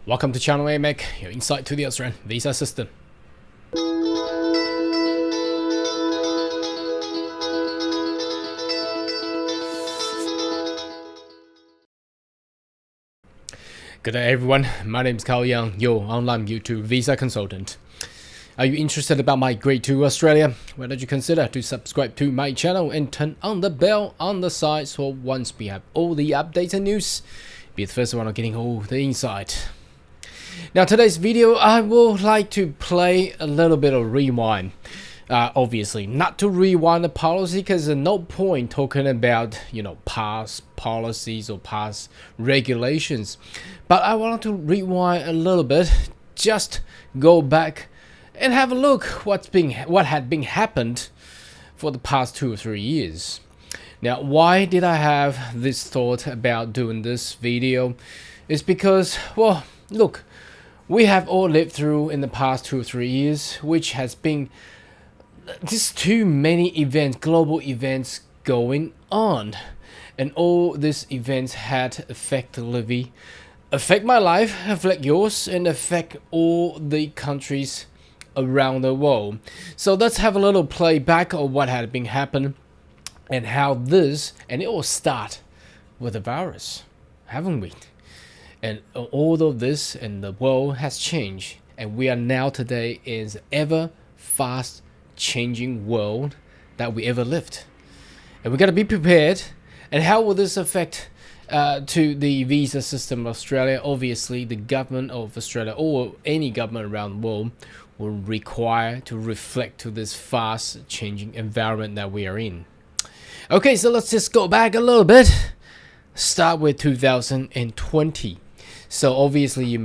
Welcome to Channel AMEC, your insight to the Australian visa system. Good day everyone, my name is Carl Young, your online YouTube visa consultant. Are you interested about my Grade 2 Australia? Why don't you consider to subscribe to my channel and turn on the bell on the side so once we have all the updates and news, be the first one on getting all the insight. Now today's video, I would like to play a little bit of rewind. Obviously, not to rewind the policy because there's no point talking about, past policies or past regulations. But I want to rewind a little bit, just go back and have a look what had been happened for the past 2 or 3 years. Now, why did I have this thought about doing this video? It's because, well, look, we have all lived through in the past 2 or 3 years, which has been just too many events, global events going on, and all these events had effectively affect my life, affect yours, and affect all the countries around the world. So let's have a little playback of what had been happening and how this, and it all start with the virus, haven't we? And all of this and the world has changed, and we are now today in ever fast changing world that we ever lived, and we got to be prepared. And how will this affect to the visa system of Australia? Obviously, the government of Australia or any government around the world will require to reflect to this fast changing environment that we are in. Okay, so let's just go back a little bit. Start with 2020. So obviously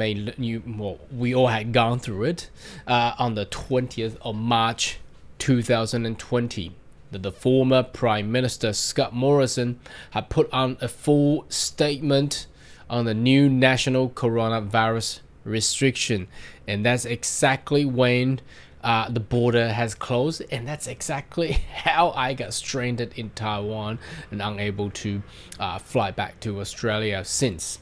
we all had gone through it on the 20th of March 2020. The former Prime Minister Scott Morrison had put on a full statement on the new national coronavirus restriction, and that's exactly when the border has closed, and that's exactly how I got stranded in Taiwan and unable to fly back to Australia since.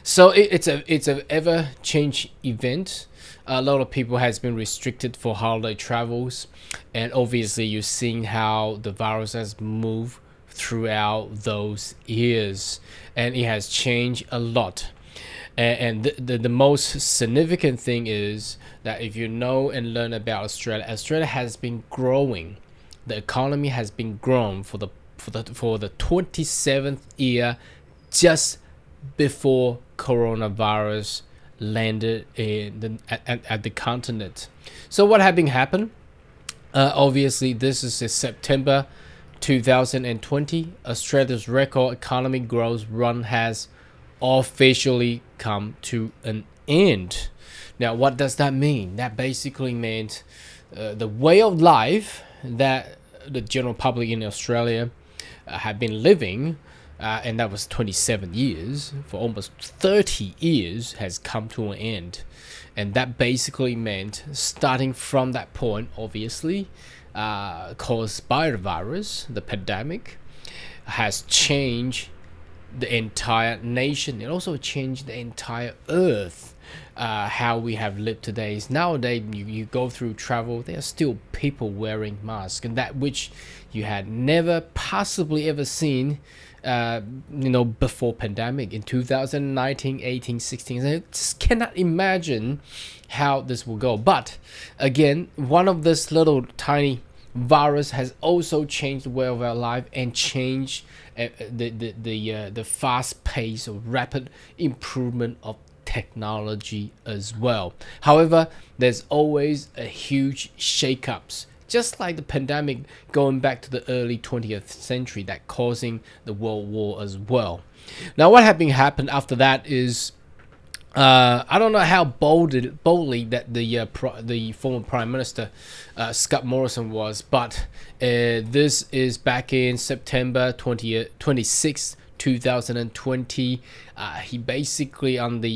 So it's a ever change event. A lot of people has been restricted for holiday travels, and obviously you're seeing how the virus has moved throughout those years, and it has changed a lot. And the most significant thing is that if you know and learn about Australia has been growing. The economy has been growing for the 27th year, just before coronavirus landed at the continent. So what had been happened? Obviously, this is September 2020. Australia's record economic growth run has officially come to an end. Now, what does that mean? That basically meant the way of life that the general public in Australia had been living, and that was 27 years, for almost 30 years, has come to an end. And that basically meant, starting from that point, obviously, caused by the virus, the pandemic, has changed the entire nation. It also changed the entire earth. How we have lived today is nowadays you go through travel, there are still people wearing masks, and that which you had never possibly ever seen before pandemic in 2019, 18, 16. I just cannot imagine how this will go. But again, one of this little tiny virus has also changed the way of our life and changed the fast pace of rapid improvement of technology as well. However, there's always a huge shakeups, just like the pandemic going back to the early 20th century, that causing the World War as well. Now, what had been happened after that is, I don't know how boldly that the former Prime Minister Scott Morrison was, but this is back in September 26, 2020, he basically on the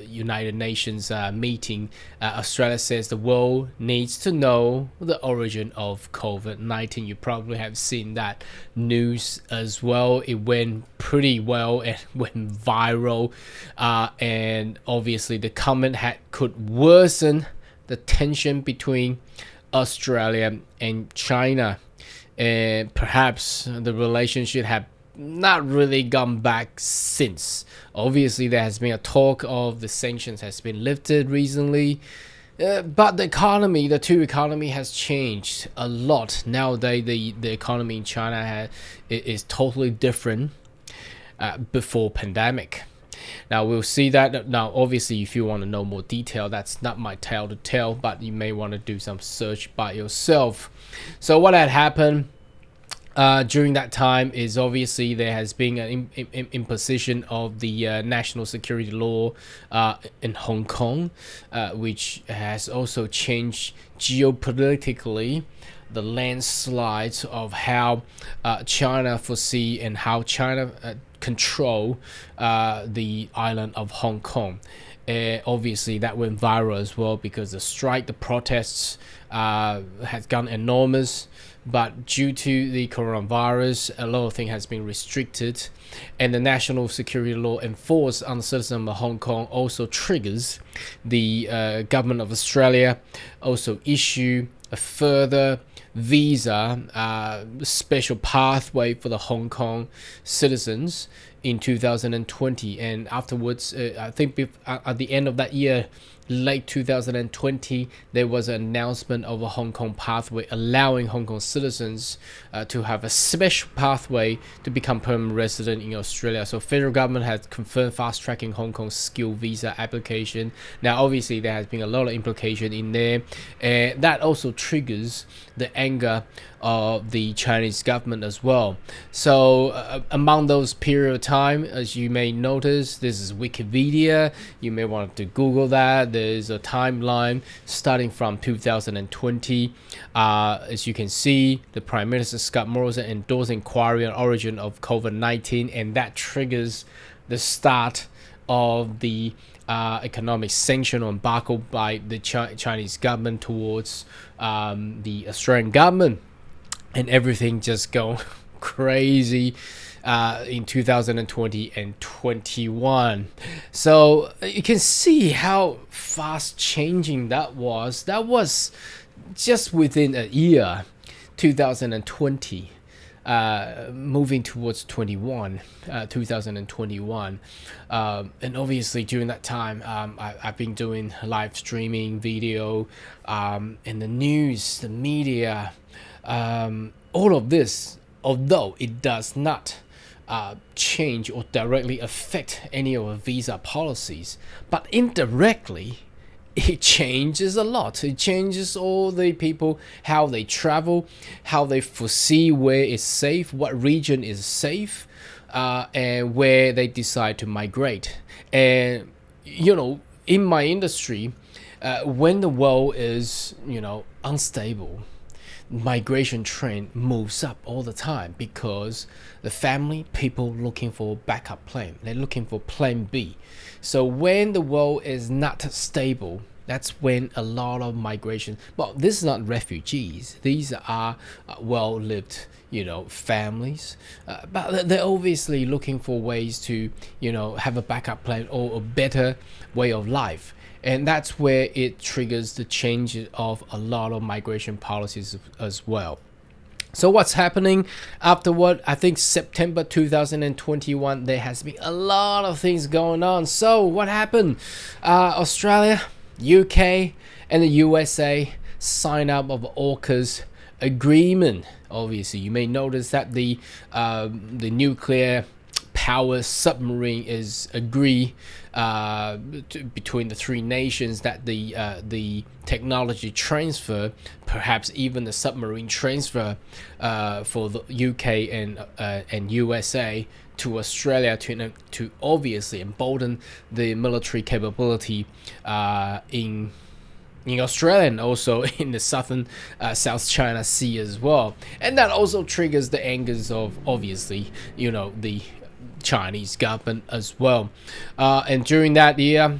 United Nations meeting, Australia says the world needs to know the origin of COVID-19. You probably have seen that news as well. It went pretty well and went viral, and obviously the comment could worsen the tension between Australia and China, and perhaps the relationship have not really gone back since. Obviously, there has been a talk of the sanctions has been lifted recently, but the two economy has changed a lot. Nowadays, the economy in China is totally different before pandemic. Now we'll see that. Now obviously if you want to know more detail, that's not my tale to tell, but you may want to do some search by yourself. So what had happened during that time is obviously there has been an imposition of the national security law in Hong Kong, which has also changed geopolitically the landslides of how China foresee and how China control the island of Hong Kong. Obviously that went viral as well because the protests has gone enormous, but due to the coronavirus, a lot of things has been restricted, and the national security law enforced on the citizens of Hong Kong also triggers the government of Australia also issue a further visa special pathway for the Hong Kong citizens in 2020, and afterwards I think at the end of that year, late 2020, there was an announcement of a Hong Kong pathway allowing Hong Kong citizens to have a special pathway to become permanent resident in Australia. So federal government has confirmed fast-tracking Hong Kong's skill visa application. Now obviously there has been a lot of implication in there, and that also triggers the anger of the Chinese government as well. So among those period of time, as you may notice, this is Wikipedia. You may want to Google that. There's a timeline starting from 2020. As you can see, the Prime Minister Scott Morrison endorsed inquiry on origin of COVID-19, and that triggers the start of the economic sanction or embargo by the Chinese government towards the Australian government, and everything just go crazy in 2020 and 21. So you can see how fast changing that was. That was just within a year, 2020. Moving towards 2021, and obviously during that time, I've been doing live streaming video, and the news, the media, all of this, although it does not change or directly affect any of the visa policies, but indirectly it changes a lot. It changes all the people, how they travel, how they foresee where is safe, what region is safe, and where they decide to migrate. And in my industry, when the world is unstable, migration trend moves up all the time because the family people looking for backup plan, they're looking for plan B. So when the world is not stable, that's when a lot of migration, well, this is not refugees, these are well-lived families, but they're obviously looking for ways to have a backup plan or a better way of life. And that's where it triggers the change of a lot of migration policies as well. So what's happening afterward? I think September 2021, there has been a lot of things going on. So what happened? Australia, UK, and the USA signed up of AUKUS agreement. Obviously, you may notice that the nuclear power submarine is agreed between the three nations, that the technology transfer, perhaps even the submarine transfer for the UK and USA to Australia to obviously embolden the military capability in in Australia and also in the southern South China Sea as well. And that also triggers the angers of, obviously, the Chinese government as well. And during that year,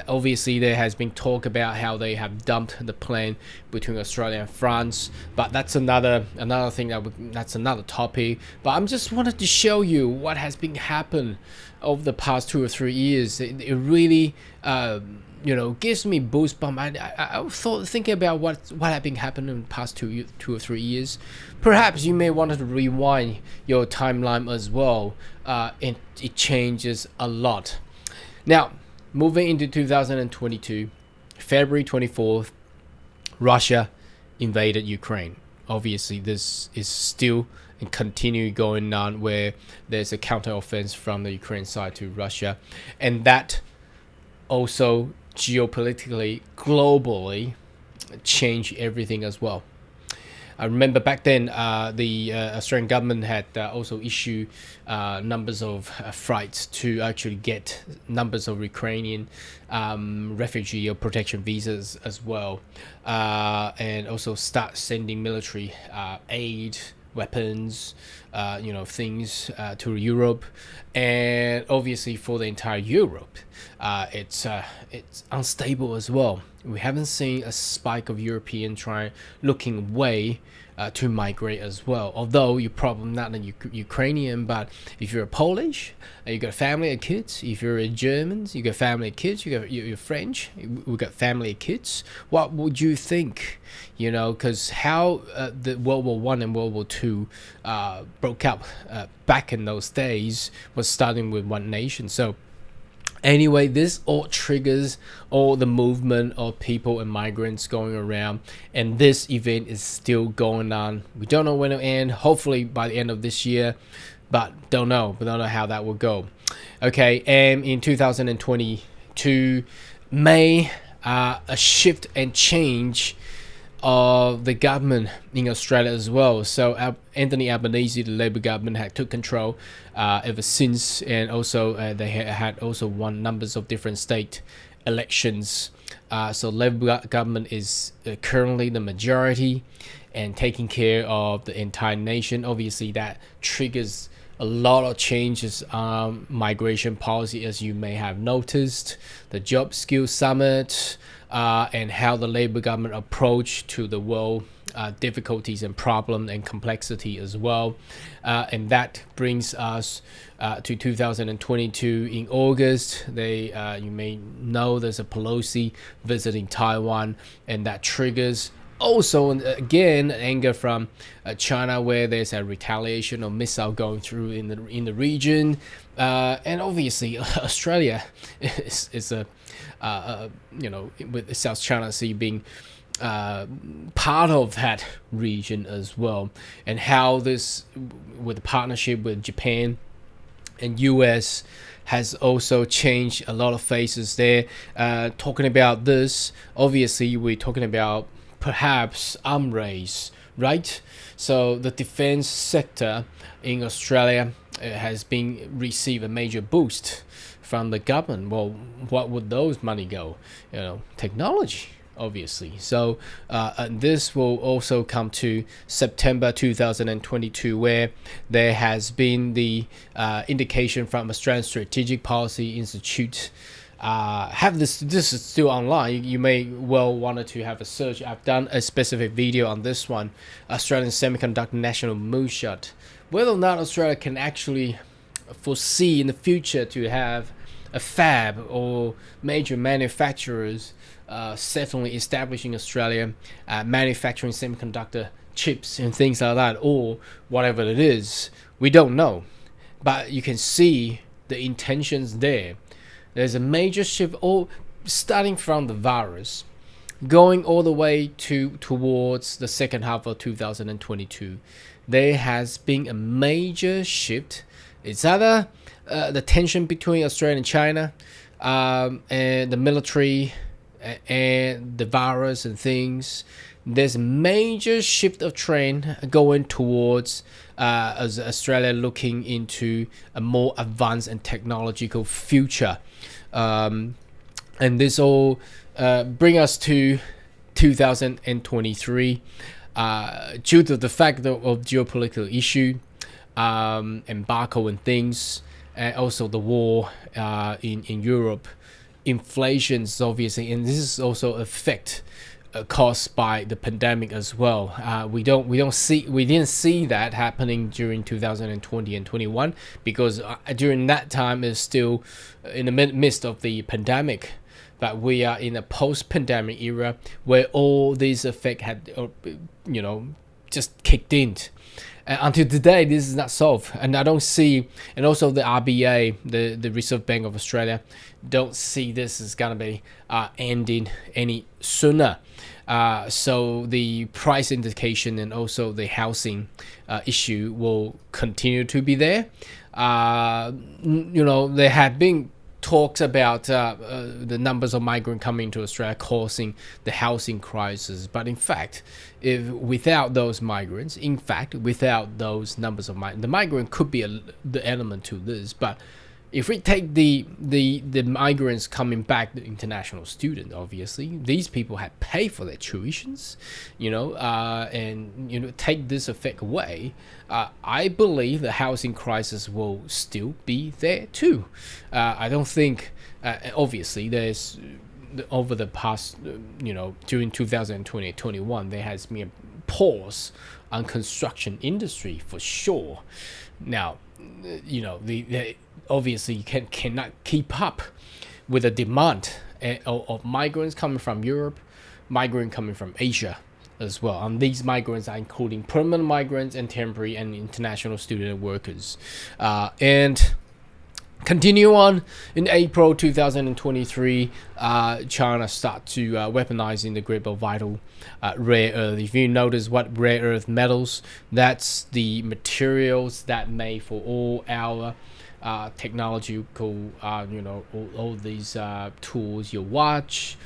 obviously there has been talk about how they have dumped the plane between Australia and France, but that's another thing that's another topic. But I'm just wanted to show you what has been happened over the past 2 or 3 years. It really gives me boost. But I thought thinking about what had been happening in the past 2 or 3 years. Perhaps you may want to rewind your timeline as well. It changes a lot. Now, moving into 2022, February 24th, Russia invaded Ukraine. Obviously, this is still and continue going on, where there's a counteroffensive from the Ukraine side to Russia, and that also geopolitically, globally, changed everything as well. I remember back then the Australian government had also issued numbers of flights to actually get numbers of Ukrainian refugee or protection visas as well, and also start sending military aid, weapons, things to Europe. And obviously for the entire Europe, it's unstable as well. We haven't seen a spike of European looking away to migrate as well. Although you're probably not a Ukrainian, but if you're a Polish, you got a family of kids. If you're a German, you got family of kids. You're French, we got family of kids. What would you think? Because how the World War One and World War Two broke up back in those days was starting with one nation. So anyway, this all triggers all the movement of people and migrants going around, and this event is still going on. We don't know when it'll end. Hopefully by the end of this year, but don't know. We don't know how that will go. Okay, and in 2022, May, a shift and change of the government in Australia as well. So Anthony Albanese, the Labour government, had took control ever since, and also they had also won numbers of different state elections. So Labour government is currently the majority and taking care of the entire nation. Obviously, that triggers a lot of changes on migration policy, as you may have noticed, the Job Skills Summit, and how the Labour government approach to the world difficulties and problem and complexity as well. And that brings us to 2022 in August. You may know there's a Pelosi visiting Taiwan, and that triggers also again anger from China, where there's a retaliation or missile going through in the region, and obviously Australia is with the South China Sea being part of that region as well, and how this with the partnership with Japan and US has also changed a lot of faces there. Talking about this, obviously we're talking about perhaps arms race, right? So the defense sector in Australia has been received a major boost from the government. Well, what would those money go? Technology, obviously. So this will also come to September 2022, where there has been the indication from Australian Strategic Policy Institute. This is still online. You may well wanted to have a search. I've done a specific video on this one, Australian Semiconductor National Moonshot. Whether or not Australia can actually foresee in the future to have a fab or major manufacturers certainly establishing Australia, manufacturing semiconductor chips and things like that, or whatever it is, we don't know. But you can see the intentions there. There's a major shift, starting from the virus, going all the way towards the second half of 2022. There has been a major shift. It's either the tension between Australia and China, and the military, and the virus and things. There's a major shift of trend going towards as Australia looking into a more advanced and technological future. And this all bring us to 2023 due to the fact of geopolitical issue, embargo and things, and also the war in Europe. Inflation is obviously, and this is also effect caused by the pandemic as well. We didn't see that happening during 2020 and 21 because during that time is still in the midst of the pandemic. But we are in a post-pandemic era where all these effects had, just kicked in. Until today, this is not solved, and I don't see, and also the RBA, the Reserve Bank of Australia, don't see this is gonna be ending any sooner. So the price indication and also the housing issue will continue to be there. There had been talks about the numbers of migrants coming to Australia causing the housing crisis, but in fact, without those migrants, without those numbers of migrants, the migrant could be the element to this. But if we take the migrants coming back, the international student, obviously these people had paid for their tuitions, and take this effect away, I believe the housing crisis will still be there too. I don't think, obviously, there's over the past, during 2020-21, there has been a pause on construction industry for sure. Now, obviously you cannot keep up with the demand of migrants coming from Europe, migrants coming from Asia as well. And these migrants are including permanent migrants and temporary and international student workers. And continue on in April 2023, China start to weaponizing the grip of vital rare earth. If you notice what rare earth metals, that's the materials that made for all our technological, all these tools, your watch,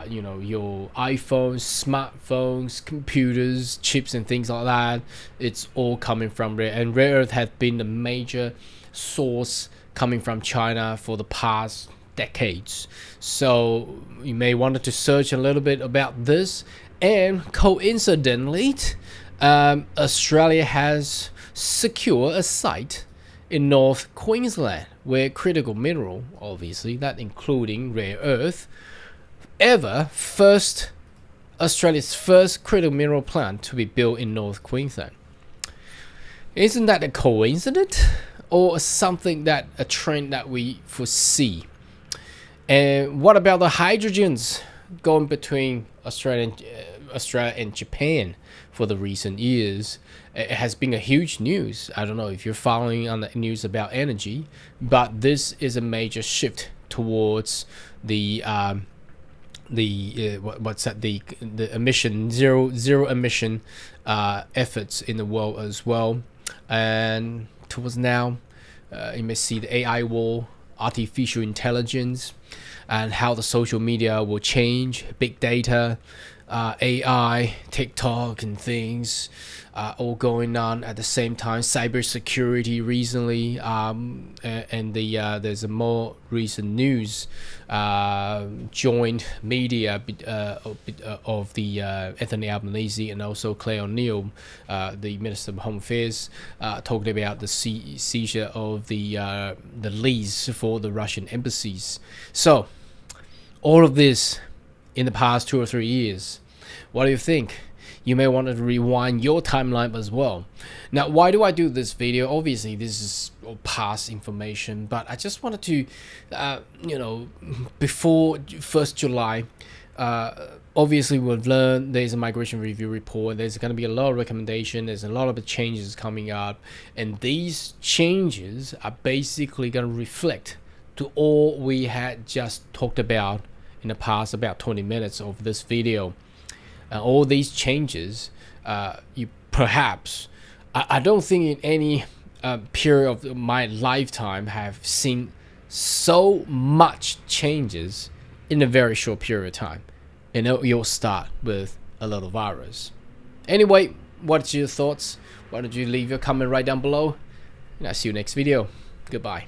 your iPhones, smartphones, computers, chips and things like that. It's all coming from rare, and rare earth has been the major source coming from China for the past decades. So you may want to search a little bit about this. And coincidentally, Australia has secured a site in North Queensland where critical mineral, obviously that including rare earth, Australia's first critical mineral plant to be built in North Queensland. Isn't that a coincidence or a trend that we foresee? And what about the hydrogens going between Australia and Japan for the recent years? It has been a huge news. I don't know if you're following on the news about energy, but this is a major shift towards the emission zero emission efforts in the world as well. And towards now, you may see the AI war, artificial intelligence, and how the social media will change, big data, AI, TikTok and things all going on at the same time. Cybersecurity recently, and there's a more recent news, joint media of the Anthony Albanese and also Claire O'Neill, the Minister of Home Affairs, talking about the seizure of the lease for the Russian embassies. So all of this in the past 2 or 3 years. What do you think? You may want to rewind your timeline as well. Now, why do I do this video? Obviously, this is past information, but I just wanted to, before 1st July, obviously we've learned there's a migration review report. There's going to be a lot of recommendation. There's a lot of changes coming up, and these changes are basically going to reflect to all we had just talked about in the past about 20 minutes of this video. All these changes, you perhaps, I don't think in any period of my lifetime have seen so much changes in a very short period of time. And you'll start with a little virus. Anyway, what's your thoughts? Why don't you leave your comment right down below? And I'll see you next video. Goodbye.